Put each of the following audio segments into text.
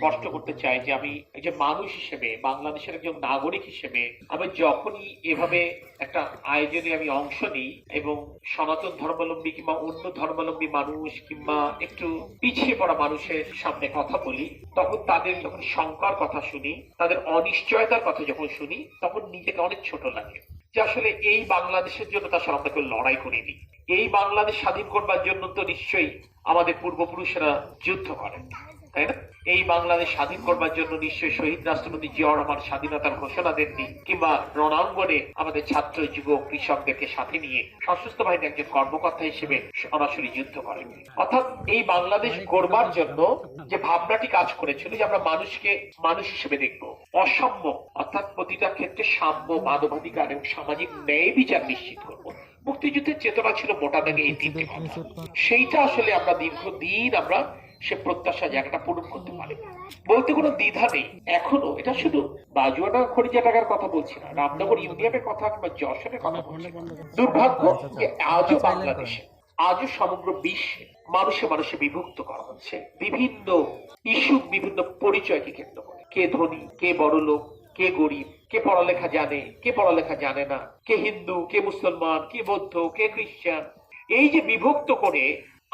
স্পষ্ট করতে চাই যে আমি একজন মানুষ হিসেবে, বাংলাদেশের একজন নাগরিক হিসেবে আমি যখনই এভাবে একটা আয়োজনে আমি অংশ নিই এবং সনাতন ধর্মাবলম্বী কিংবা অন্য ধর্মাবলম্বী মানুষ কিংবা একটু পিছিয়ে পড়া মানুষের সামনে কথা বলি, তখন তাদের যখন শঙ্কার কথা শুনি, তাদের অনিশ্চয়তার কথা যখন শুনি, তখন নিজেকে অনেক ছোট লাগে যে আসলে এই বাংলাদেশের জন্য তো আসলে আমরা কেউ লড়াই করিনি। এই বাংলাদেশ স্বাধীন করবার জন্য তো নিশ্চয়ই আমাদের পূর্বপুরুষেরা যুদ্ধ করেন, তাই না? এই বাংলাদেশ স্বাধীন করবার জন্য নিশ্চয়ই শহীদ রাষ্ট্রপতি জিয়াউর রহমান স্বাধীনতার ঘোষণা দেননি, কিংবা রণাঙ্গনে আমাদের ছাত্র যুবক কৃষকদেরকে সাথে নিয়ে সশস্ত্র বাহিনীর একজন কর্মকর্তা হিসেবে সরাসরি যুদ্ধ করেন। অর্থাৎ এই বাংলাদেশ গড়বার জন্য যে ভাবনাটি কাজ করেছিল যে আমরা মানুষকে মানুষ হিসেবে দেখব, অসাম্য অর্থাৎ প্রতিটা ক্ষেত্রে সাম্য, মানবাধিকার এবং সামাজিক ন্যায় বিচার নিশ্চিত করব। মুক্তিযুদ্ধের চেতনা ছিল মোটা দাগে এই তিনটি কথা। সেইটা আসলে আমরা দীর্ঘদিন আমরা সে প্রত্যাশা জায়গাটা পূরণ করতে পারে বলতে কোনো দ্বিধা নেই। এখনো এটা শুধু বাজুয়ানা খরিজা টাকার কথা বলছি না, রামনগর ইউনিয়নের কথা কিংবা যশোরের কথা বলছি। দুর্ভাগ্য যে আজও বাংলাদেশে, আজও সমগ্র বিশ্বে মানুষে মানুষে বিভক্ত করা হচ্ছে বিভিন্ন ইস্যু, বিভিন্ন পরিচয়কে কেন্দ্র করে। কে ধনী, কে বড় লোক, কে গরিব, কে পড়ালেখা জানে, কে পড়ালেখা জানে না, কে হিন্দু, কে মুসলমান, কে বৌদ্ধ, কে খ্রিস্টান। এই যে বিভক্ত করে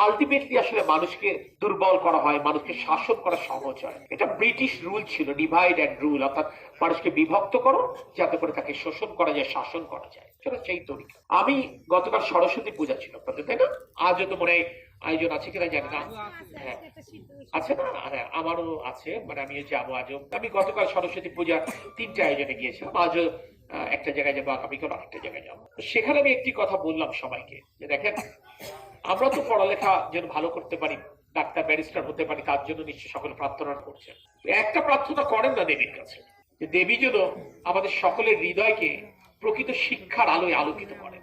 আলটিমেটলি আসলে মানুষকে দুর্বল করা হয়, মানুষকে শাসন করা সহজ হয়। এটা ব্রিটিশ রুল ছিল, ডিভাইড অ্যান্ড রুল, অর্থাৎ মানুষকে বিভক্ত করো যাতে করে তাকে শোষণ করা যায়, শাসন করা যায়। সেটা সেই তরিকা। আমি গতকাল সরস্বতী পূজা ছিল আপনাদের, তাই না? আজও তো মনে হয় আয়োজন আছে কিনা জানি না। হ্যাঁ আছে না? হ্যাঁ আমারও আছে, মানে আমি যাবো আজও। আমি গতকাল সরস্বতী পূজা 3টে আয়োজনে গিয়েছিলাম, আজও একটা জায়গায় যাবো, আগামীকাল আরেকটা জায়গায় যাবো। সেখানে আমি একটি কথা বললাম সবাইকে যে দেখেন, আমরা তো পড়ালেখা যেন ভালো করতে পারি, ডাক্তার ব্যারিস্টার হতে পারি, তার জন্য নিশ্চয় সকলে প্রার্থনা করছেন। একটা প্রার্থনা করেন না দেবীর কাছে, যে দেবী যেন আমাদের সকলের হৃদয়কে প্রকৃত শিক্ষার আলোয় আলোকিত করেন।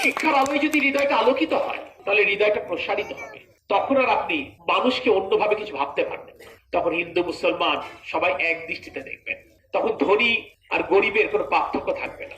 শিক্ষার আলোয় যদি হৃদয়টা আলোকিত হয়, তাহলে হৃদয়টা প্রসারিত হবে। তখন আর আপনি মানুষকে অন্যভাবে কিছু ভাবতে পারবেন। তখন হিন্দু মুসলমান সবাই এক দৃষ্টিতে দেখবেন। তখন ধনী আর গরিবের কোনো পার্থক্য থাকবে না।